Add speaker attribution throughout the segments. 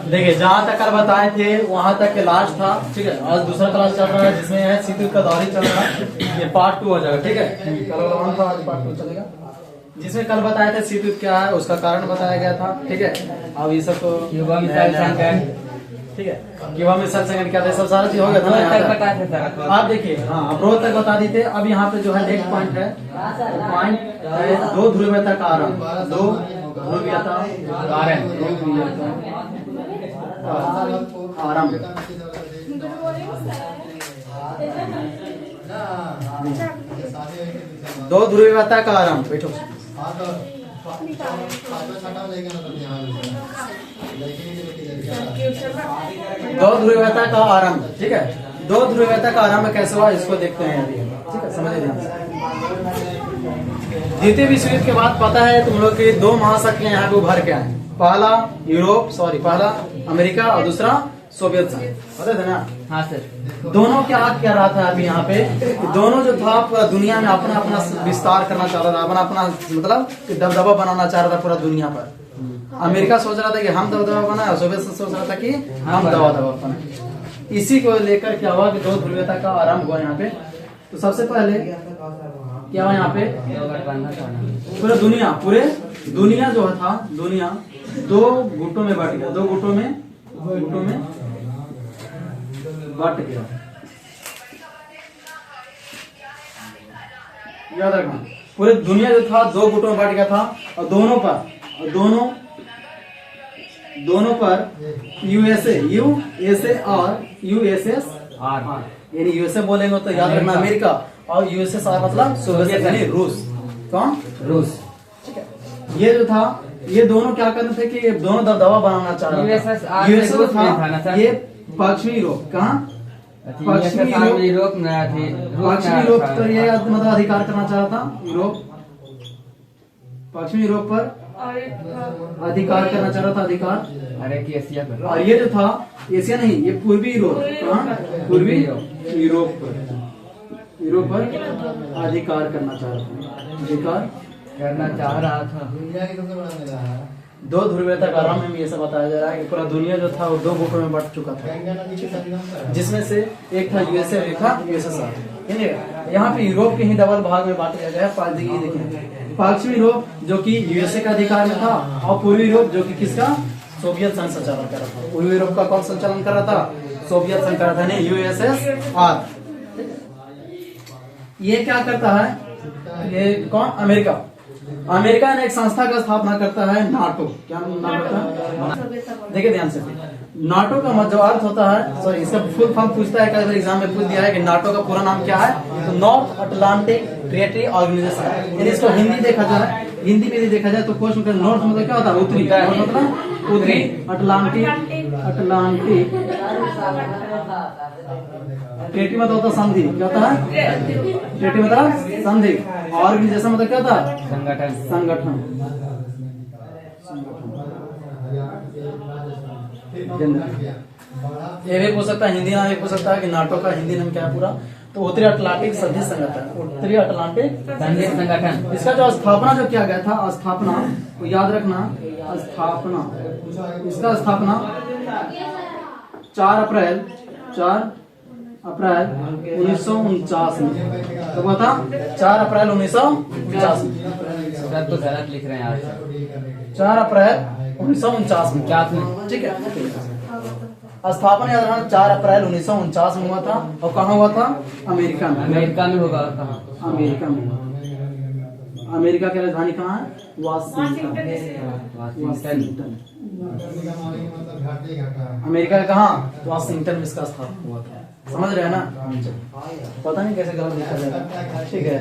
Speaker 1: देखिए जहाँ तक कल बताए थे वहां तक के लास्ट था, ठीक है। आज दूसरा क्लास चल रहा है जिसमें है शीत युद्ध का दौर ही चल रहा है। ये पार्ट 2 हो जाएगा, ठीक है। कल वाला 1 था, आज पार्ट 2 चलेगा। जिसमें कल बताए थे शीत युद्ध क्या है, उसका कारण बताया गया था, ठीक है। अब ये सब तो
Speaker 2: क्यूबा मिसाइल संकट, ठीक है।
Speaker 1: क्यूबा मिसाइल संकट क्या था, सब सारा चीज हो गया था ना यहाँ तक। आप देखिए, हाँ अप्रोच तक बता दी थे। अब यहाँ पे जो है नेक्स्ट पॉइंट है, पॉइंट है 2 ध्रुवीयता का आरंभ। 2 ध्रुवीयता आरंभ। दो ध्रुवीयता का आरंभ। बैठो। दो ध्रुवीयता का आरंभ, ठीक है। दो ध्रुवीयता का आरंभ कैसे हुआ इसको देखते हैं अभी, ठीक है। समझ ध्यान से। द्वितीय विश्व युद्ध के बाद पता है तुम लोग के 2 महाशक्तियां यहाँ पे उभर के आए। पहला पहला अमेरिका और दूसरा सोवियत संघ, पता था ना?
Speaker 2: हाँ सर।
Speaker 1: दोनों क्या रहा था अभी यहाँ पे, दोनों जो था पूरा दुनिया में अपना अपना विस्तार करना चाह रहा था, अपना अपना मतलब दबदबा बनाना चाह रहा था पूरा दुनिया पर। अमेरिका सोच रहा था कि हम दबदबा बनाए और सोवियत सोच रहा था कि हम दबदबा बनाए। इसी को लेकर क्या हुआ कि 2 ध्रुवीयता का आरंभ हुआ यहाँ पे। तो सबसे पहले क्या हुआ यहाँ पे, पूरे दुनिया जो था, दुनिया 2 गुटों में बट गया। 2 गुटों में बट गया। याद रखना, पूरे दुनिया जो था 2 गुटों में बट गया था। और दोनों पर यूएसए और यूएसएसआर, यानी यूएसए बोलेंगे तो याद रखना अमेरिका, और यूएसएसआर मतलब सोवियत यानी रूस। कौन? रूस, ठीक है। ये जो था, ये दोनों क्या करते थे कि दोनों दबदबा बनाना चाह रहा था। यूएसए था ये पश्चिमी यूरोप, कहाँ? पश्चिमी यूरोप पर ये मतलब अधिकार करना चाह रहा था। यूरोप, पश्चिमी यूरोप पर अधिकार करना चाह रहा था, अधिकार।
Speaker 2: अरे कि एशिया पर।
Speaker 1: और ये जो था एशिया नहीं, ये पूर्वी यूरोप, कहाँ? पूर्वी यूरोप पर अधिकार करना चाह रहा था। 2 ध्रुवीयता का आरंभ में ये सब बताया जा रहा है कि पूरा दुनिया जो था वो 2 गुटों में बट चुका था, जिसमें से एक था यूएसए और एक था यूएसएसआर। यहाँ पे यूरोप के ही डबल भाग में बांट दिया गया है। देखिए, पश्चिमी यूरोप जो कि यूएसए का अधिकार में था, और पूर्वी यूरोप जो कि किसका? सोवियत संघ संचालन कर रहा था। पूर्वी यूरोप का कौन संचालन कर रहा था? सोवियत संघ कर रहा था, नहीं यूएसएसआर। ये क्या करता है, ये कौन? अमेरिका ने एक संस्था का स्थापना करता है, नाटो। क्या नाम होता है? देखिए ध्यान से, नाटो का जो अर्थ होता है, सॉरी इसका फुल फॉर्म पूछता है, कई बार एग्जाम में पूछ दिया है कि नाटो का पूरा नाम क्या है। तो नॉर्थ अटलांटिक ट्रीटी ऑर्गेनाइजेशन। यदि इसको हिंदी देखा जाए, हिंदी में देखा जाए तो क्वेश्चन का नॉर्थ मतलब क्या होता है? उत्तरी, मतलब उत्तरी अटलांटिक ट्रीटी मतलब होता संधि। क्या होता है? ट्रीटी मतलब संधि। ऑर्गेनाइजेशन मतलब क्या होता है? संगठन। ये भी पूछ सकता है, हिंदी नाम भी पूछ सकता है कि नाटो का हिंदी नाम क्या है पूरा। तो उत्तरी अटलांटिक संधि संगठन, उत्तरी अटलांटिक संधि संगठन। इसका जो स्थापना जो किया गया था, स्थापना तो याद रखना, इसका स्थापना 4 अप्रैल 1949 में। तो बता 4 अप्रैल 1949 में।
Speaker 2: तो गलत लिख रहे हैं यार।
Speaker 1: 4 अप्रैल 1949 में, ठीक है। स्थापना याद रखना 4 अप्रैल 1949 में हुआ था। और कहाँ हुआ था? अमेरिका में।
Speaker 2: अमेरिका में होगा कहाँ?
Speaker 1: अमेरिका में। अमेरिका की राजधानी कहाँ है? वाशिंगटन। अमेरिका का कहाँ? वाशिंगटन में इसका स्थापना हुआ था। समझ रहे हैं ना? पता नहीं कैसे गलत लिखा जाएगा, ठीक है,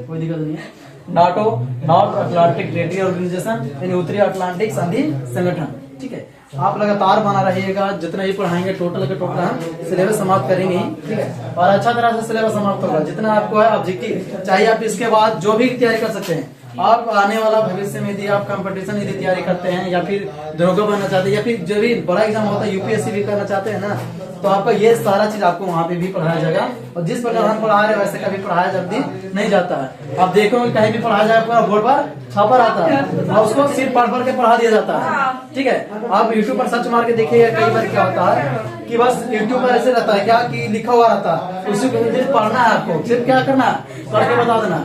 Speaker 1: कोई दिक्कत नहीं है। NATO, North Atlantic Treaty Organisation, यानी उत्तरी अटलांटिक संधि संगठन, ठीक है। आप लगातार बना रहिएगा, जितना भी पढ़ाएंगे टोटल के टोटल हम सिलेबस समाप्त करेंगे, ठीक है। और अच्छा तरह से सिलेबस समाप्त होगा। जितना आपको है ऑब्जेक्टिव चाहिए, आप इसके बाद जो भी तैयारी कर सकते हैं, आप आने वाला भविष्य में यदि आप कंपटीशन यदि तैयारी करते हैं या फिर दरोगा बनना चाहते हैं या फिर जो भी बड़ा एग्जाम होता है यूपीएससी भी करना चाहते हैं ना, तो आपका ये सारा चीज आपको वहाँ पे भी पढ़ाया जाएगा। और जिस प्रकार हम पढ़ा रहे हैं वैसे कभी पढ़ाया जल्दी नहीं जाता है। आप देखोगे कहीं भी पढ़ाया जाए पूरा बोर्ड पर छापा रहता है और उसको सिर्फ पढ़ के पढ़ा दिया जाता है। ठीक है, आप यूट्यूब पर सर्च मार के देखिएगा कई बार क्या होता है कि बस यूट्यूब पर ऐसे रहता है क्या कि लिखा हुआ रहता है, उसी को सिर्फ पढ़ना है, आपको सिर्फ क्या करना है, पढ़ के बता देना।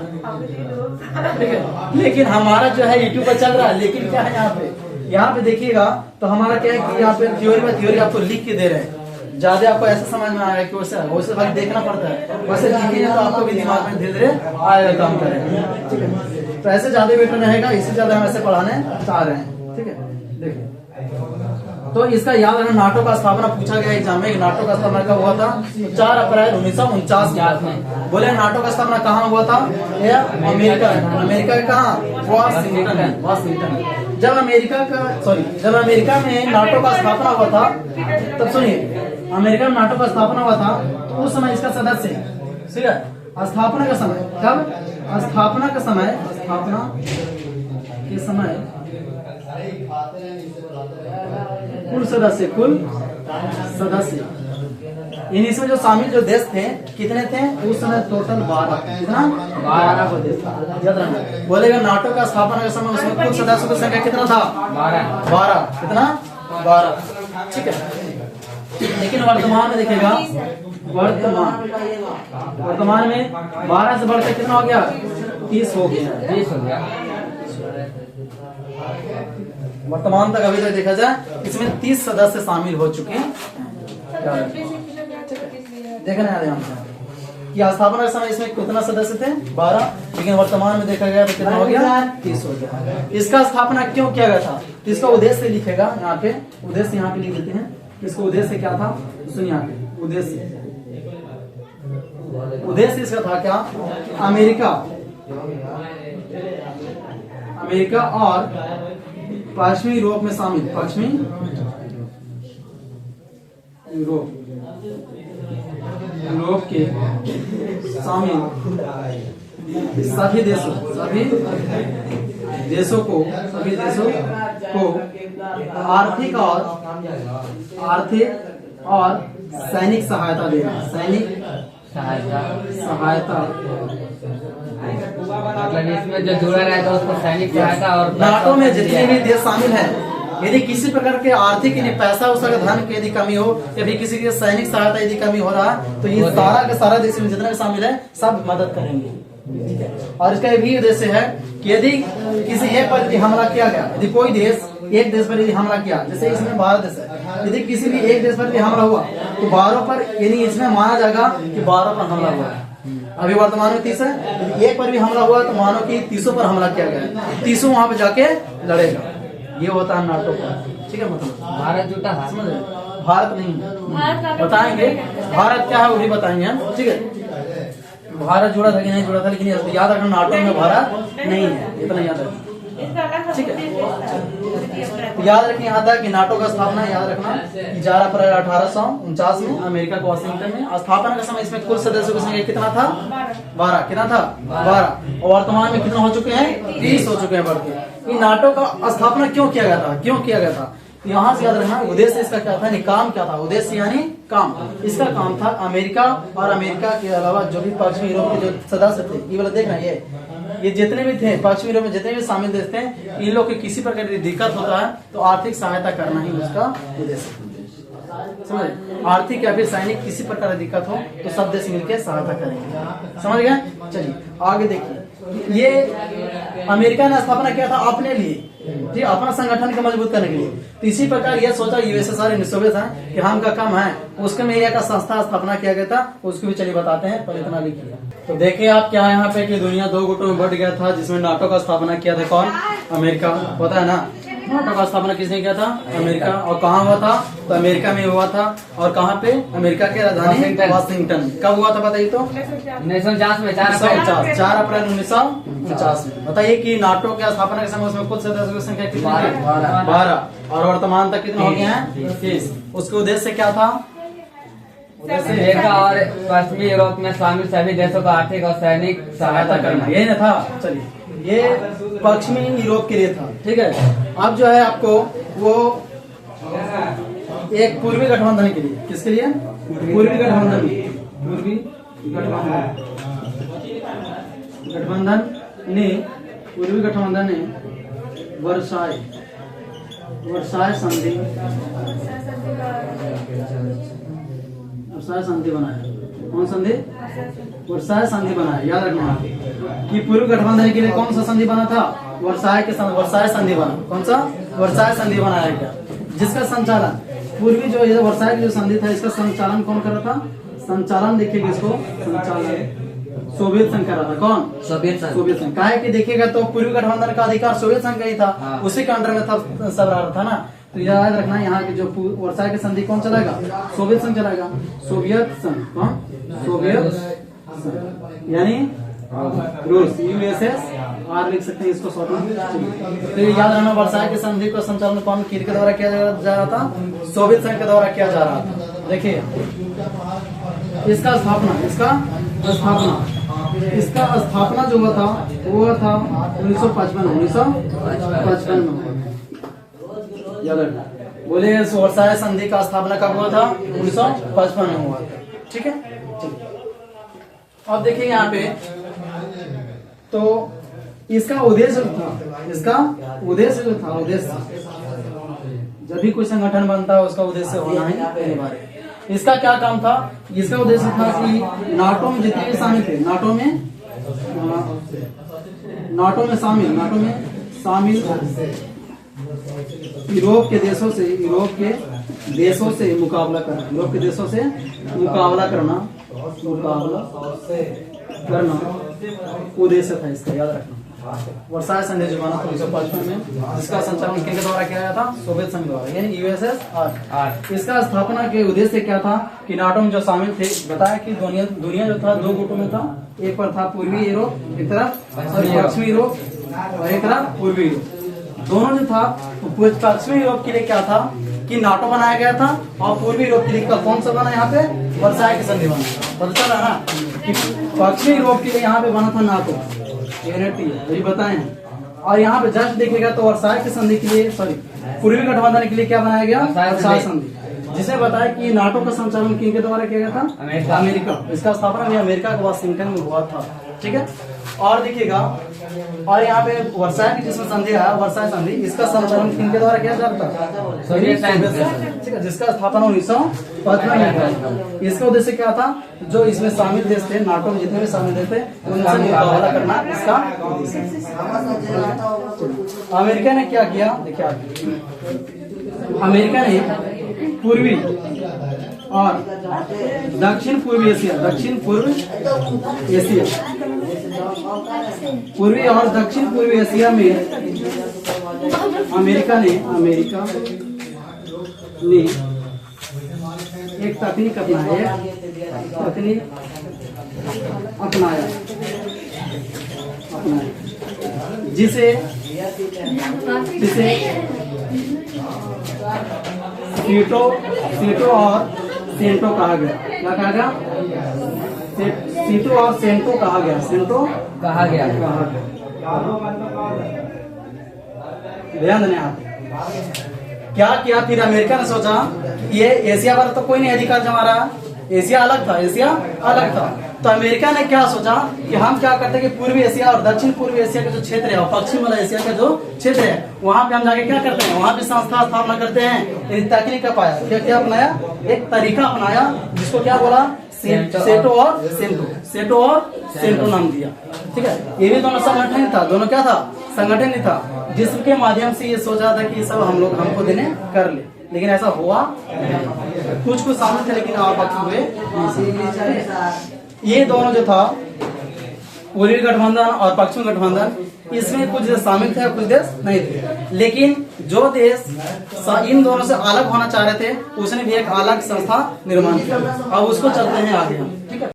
Speaker 1: ठीक है, लेकिन हमारा जो है यूट्यूब पर चल रहा है, लेकिन क्या है यहाँ पे देखिएगा तो हमारा क्या है कि यहाँ पे थ्योरी बाय थ्योरी आपको लिख के दे रहे हैं। ज्यादा आपको ऐसा समझ में आएगा कि वैसे भाई देखना पड़ता है, वैसे लिखेंगे तो आपको भी दिमाग में धीरे धीरे आएगा काम करेगा। ठीक है, तो ऐसे ज्यादा बेटर रहेगा, इससे ज्यादा हम ऐसे पढ़ाने चाह रहे हैं। ठीक है, देखिए तो इसका याद रखना, नाटो का स्थापना पूछा गया एग्जाम में। नाटो का स्थापना कब हुआ था? 4 अप्रैल 1949 में। बोले नाटो का स्थापना कहाँ हुआ था? अमेरिका के कहाँ? वाशिंगटन। जब अमेरिका में नाटो का स्थापना हुआ था, तब सुनिए, अमेरिका में नाटो का स्थापना हुआ था तो उस समय इसका सदस्य, ठीक है, स्थापना का समय कब? स्थापना के समय कुल सदस्य इसमें जो शामिल जो देश थे कितने थे उस समय? टोटल 12। कितना? 12 को देश था, याद रखना। बोलेगा नाटो का स्थापना के समय उसमें कुल सदस्यों की संख्या कितना था? 12। कितना? 12। ठीक है, लेकिन वर्तमान में देखिएगा, वर्तमान में 12 से बढ़कर कितना हो गया? 30 हो गया। वर्तमान तक अभी तक देखा जाए इसमें 30 सदस्य शामिल हो चुके हैं। देखना है कि स्थापना के समय इसमें कितना सदस्य थे? 12, लेकिन वर्तमान में देखा गया तो कितना हो गया? 30 हो गया। इसका स्थापना क्यों किया गया था? तो इसका उद्देश्य लिखेगा यहाँ पे, उद्देश्य यहाँ पे लिख देते हैं। इसका उद्देश्य क्या था? सुनिए यहाँ पे उद्देश्य इसका था क्या? अमेरिका और पश्चिमी यूरोप में शामिल, पश्चिमी यूरोप के शामिल सभी देशों को आर्थिक और सैनिक सहायता देना।
Speaker 2: मतलब इसमें जो जुड़ा रहता है उसको सैनिक सहायता। और
Speaker 1: नाटो में जितने भी देश शामिल हैं, यदि किसी प्रकार के आर्थिक पैसा उसका धन की यदि कमी हो या फिर किसी की सैनिक सहायता यदि कमी हो रहा है तो ये सारा का सारा देश में जितना भी शामिल है सब मदद करेंगे। ठीक है, और इसका भी उद्देश्य है कि यदि किसी एक पर यदि हमला किया गया, यदि कोई देश एक देश पर यदि हमला किया, जैसे इसमें भारत देश है, यदि किसी भी एक देश पर यदि हमला हुआ तो 12 पर, यानी इसमें माना जाएगा कि 12 पर हमला हुआ है। अभी वर्तमान में 30 है, यदि एक पर भी हमला हुआ तो मानो कि 30 पर हमला किया गया, 30 वहां पे जाके लड़ेगा। ये होता है नाटो का। ठीक है, मतलब
Speaker 2: भारत जुटा है,
Speaker 1: समझ रहे? भारत नहीं बताएंगे, भारत क्या है वो भी बताएंगे हम। ठीक है, भारत जुड़ा था कि नहीं जुड़ा था, लेकिन याद रखना नाटो में भारत नहीं है, इतना याद रखना। ठीक है, तो याद रखिए यहाँ तक कि नाटो का स्थापना याद रखना 11 अप्रैल 1849 में अमेरिका के वाशिंगटन में। स्थापना का समय इसमें कुल सदस्यों की संख्या कितना था? 12। कितना था? 12। और वर्तमान में कितना हो चुके हैं? 30 हो चुके हैं बढ़ के। नाटो का स्थापना क्यों किया गया था? यहाँ से याद रखना उद्देश्य इसका क्या था, काम क्या था? उद्देश्य यानी काम, इसका काम था अमेरिका और अमेरिका के अलावा जो भी पश्चिमी यूरोप के जो सदस्य थे, ये वाला देखना, ये जितने भी थे पश्चिमी यूरोप में जितने भी शामिल देश थे, इन लोग की किसी प्रकार की दिक्कत होता है तो आर्थिक सहायता करना ही उसका उद्देश्य। समझ, आर्थिक या फिर सैनिक किसी प्रकार की दिक्कत हो तो सब देश मिलकर सहायता करेंगे। समझ गए? चलिए आगे देखिए, ये अमेरिका ने स्थापना किया था अपने लिए, ठीक, अपना संगठन को मजबूत करने के लिए। तो इसी प्रकार यह सोचा यूएसएसआर सोवियत है कि हम का काम है, उसके में एक संस्था स्थापना किया गया था, उसको भी चलिए बताते हैं, पर इतना लिखिए। तो देखिए आप क्या है यहाँ पे कि दुनिया 2 गुटों में बढ़ गया था, जिसमें नाटो का स्थापना किया था कौन? अमेरिका। पता है ना नाटो का स्थापना किसने किया था? अमेरिका। और कहाँ हुआ था? तो अमेरिका में हुआ था। और कहाँ पे? अमेरिका के राजधानी वाशिंगटन। कब हुआ था बताइए तो?
Speaker 2: 1949 में,
Speaker 1: 4 अप्रैल 1949 में। बताइए कि नाटो के स्थापना के समय उसमें कुल सदस्यों की संख्या कितनी थी? 12। और वर्तमान तक कितने हो गए हैं? 30। उसके उद्देश्य क्या था?
Speaker 2: अमेरिका और पश्चिमी यूरोप में शामिल सभी देशों को आर्थिक और सैनिक
Speaker 1: सहायता करना, यही ना था। चलिए ये पश्चिमी यूरोप के लिए था, ठीक है। अब जो है आपको वो एक पूर्वी गठबंधन के लिए, किसके लिए? पूर्वी गठबंधन, पूर्वी गठबंधन ने वर्साय संधि बनाया। कौन संधि? वर्साय संधि बनाया। याद रखना कि पूर्व गठबंधन के लिए कौन सा संधि बना था? वर्साय संधि बना। कौन सा? वर्साय संधि बनाया गया, जिसका संचालन पूर्वी जो ये वर्साय की जो संधि था, इसका संचालन कौन कर रहा था? संचालन देखिएगा, इसको संचालन सोवियत संघ कर रहा था। कौन? सोवियत संघ। काहे कि देखिएगा तो पूर्वी गठबंधन का अधिकार सोवियत संघ का ही था।
Speaker 2: हाँ।
Speaker 1: उसी के अंडर में था, सब रहा था ना। तो याद रखना यहाँ की जो वर्साय की संधि कौन चलाएगा? सोवियत संघ चलाएगा। सोवियत संघ। कौन? सोवियत संघ यानी रूस, USSR लिख सकते हैं इसको शॉर्ट में। तो याद रखना वर्साय की संधि का संचालन कौन के द्वारा किया जा रहा था? सोवियत संघ के द्वारा किया जा रहा था। देखिए इसका स्थापना जो हुआ था वो था 1955 में। याद रखना, बोले वर्साय संधि का स्थापना कब हुआ था? 1955 में हुआ था, ठीक है। अब देखिए यहाँ पे तो इसका उद्देश्य जो था, जब भी कोई संगठन बनता है उसका उद्देश्य होना ही अनिवार्य। इसका क्या काम था? इसका उद्देश्य था कि नाटो में जितने भी शामिल थे, नाटो में शामिल यूरोप के देशों से मुकाबला करना उद्देश्य था इसका। याद रखना वर्साय संधि जो बना 1955 में, जिसका संचालन किसके द्वारा किया गया था? सोवियत संघ द्वारा, यानी USSR। इसका स्थापना के उद्देश्य क्या था कि नाटो में जो शामिल थे, बताया कि दुनिया जो था दो गुटों में था। एक पर था पूर्वी यूरोप, एक तरफ पश्चिमी यूरोप, और एक तरफ पूर्वी यूरोप। दोनों जो था पश्चिमी यूरोप के लिए क्या था कि नाटो बनाया गया था, और पूर्वी यूरोप के लिए कौन सा बना? यहाँ पे वर्साय की संधि बना। पता चला ना कि पश्चिमी यूरोप के लिए यहाँ पे बना था नाटो, ये बताए हैं। और यहाँ पे जस्ट देखिएगा तो वर्साय की संधि के लिए, पूर्वी गठबंधन के लिए क्या बनाया गया? वर्साय संधि, जिसे बताया कि नाटो का संचालन किनके द्वारा किया गया था? अमेरिका। इसका स्थापना भी अमेरिका के वाशिंगटन में हुआ था, ठीक है। और देखिएगा, और यहाँ पे वर्साय की जिसमें संधि है, वर्साय संधि, इसका संचालन किनके द्वारा किया जाता था? सोवियत संघ, ठीक है, जिसका स्थापना 1955 में था। इसका उद्देश्य क्या था? जो इसमें शामिल देश थे, नाटो में जितने भी शामिल देश थे, उनसे मुकाबला करना इसका उद्देश्य। अमेरिका ने क्या किया? देखिए अमेरिका ने पूर्वी और दक्षिण पूर्वी एशिया, पूर्वी और दक्षिण पूर्वी एशिया में अमेरिका ने एक तकनीक अपनाया, जिसे सीटो और सेंटो कहा गया। क्या कहा गया? सीटो और सेंटो कहा गया। ध्यान देने आप क्या किया? फिर अमेरिका ने सोचा ये एशिया पर तो कोई नहीं अधिकार जमा रहा, एशिया अलग था। तो अमेरिका ने क्या सोचा कि हम क्या करते हैं कि पूर्वी एशिया और दक्षिण पूर्वी एशिया का जो क्षेत्र है, और पश्चिम वाला एशिया का जो क्षेत्र है, वहां पे हम जाके क्या करते हैं? वहां पे संस्था स्थापना करते हैं। इस तकनीक का पाया क्या अपनाया? एक तरीका अपनाया, जिसको क्या बोला? सेटो और सेंटो नाम दिया, ठीक है। ये भी दोनों संगठन था, दोनों क्या था? संगठन ही था, जिसके माध्यम से ये सोचा था कि सब हमको देने कर ले, लेकिन ऐसा हुआ कुछ सामने थे, लेकिन आप हुए। ये दोनों जो था पूर्वी गठबंधन और पश्चिमी गठबंधन, इसमें कुछ देश शामिल थे और कुछ देश नहीं थे। लेकिन जो देश इन दोनों से अलग होना चाह रहे थे, उसने भी एक अलग संस्था निर्माण किया। अब उसको चलते हैं आगे हम, ठीक है।